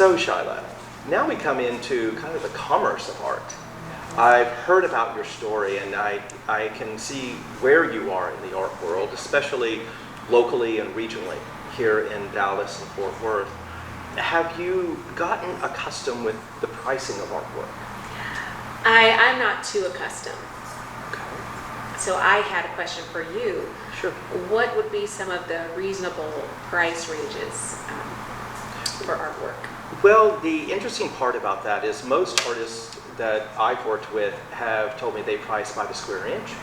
So Shilah, now we come into kind of the commerce of art. I've heard about your story, and I can see where you are in the art world, especially locally and regionally here in Dallas and Fort Worth. Have you gotten accustomed with the pricing of artwork? I'm not too accustomed. Okay. So I had a question for you. Sure. What would be some of the reasonable price ranges for artwork? Well, the interesting part about that is most artists that I've worked with have told me they price by the square inch,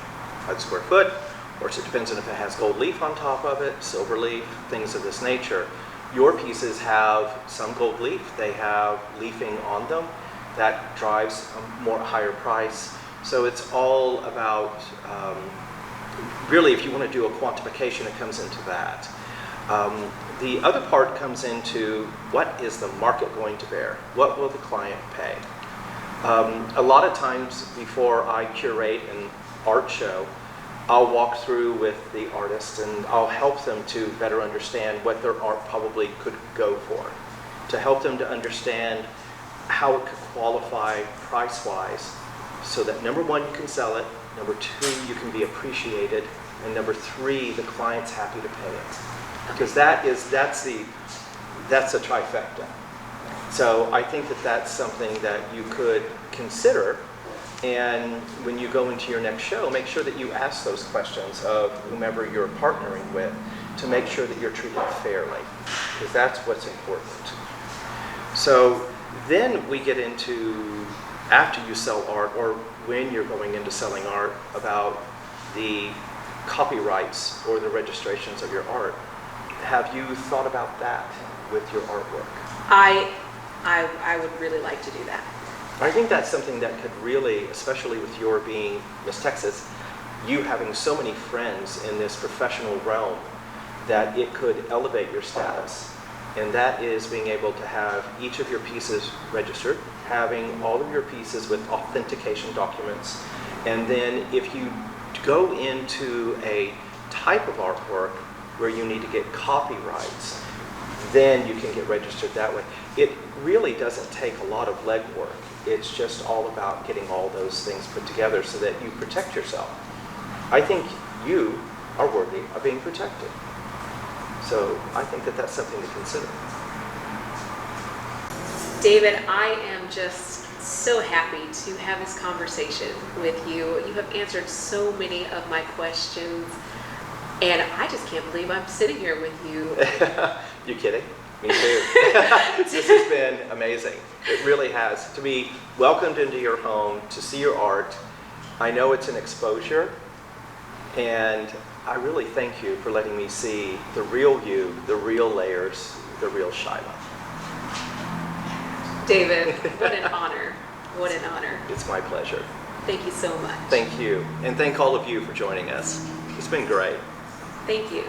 by the square foot, or it depends on if it has gold leaf on top of it, silver leaf, things of this nature. Your pieces have some gold leaf, they have leafing on them. That drives a more higher price. So it's all about, really, if you want to do a quantification, it comes into that. The other part comes into what is the market going to bear? What will the client pay? A lot of times before I curate an art show, I'll walk through with the artist and I'll help them to better understand what their art probably could go for, to help them to understand how it could qualify price-wise, so that number one, you can sell it, number two, you can be appreciated, and number three, the client's happy to pay it. Because that's a trifecta. So I think that that's something that you could consider, and when you go into your next show, make sure that you ask those questions of whomever you're partnering with to make sure that you're treated fairly, because that's what's important. So then we get into, after you sell art, or when you're going into selling art, about the copyrights or the registrations of your art. Have you thought about that with your artwork? I would really like to do that. I think that's something that could really, especially with your being Miss Texas, you having so many friends in this professional realm, that it could elevate your status. And that is being able to have each of your pieces registered, having all of your pieces with authentication documents. And then if you go into a type of artwork where you need to get copyrights, then you can get registered that way. It really doesn't take a lot of legwork. It's just all about getting all those things put together so that you protect yourself. I think you are worthy of being protected. So I think that that's something to consider. David, I am just so happy to have this conversation with you. You have answered so many of my questions, and I just can't believe I'm sitting here with you. You kidding? Me too. This has been amazing. It really has. To be welcomed into your home, to see your art. I know it's an exposure, and I really thank you for letting me see the real you, the real layers, the real Shilah. David, what an honor. What an honor. It's my pleasure. Thank you so much. Thank you. And thank all of you for joining us. It's been great. Thank you.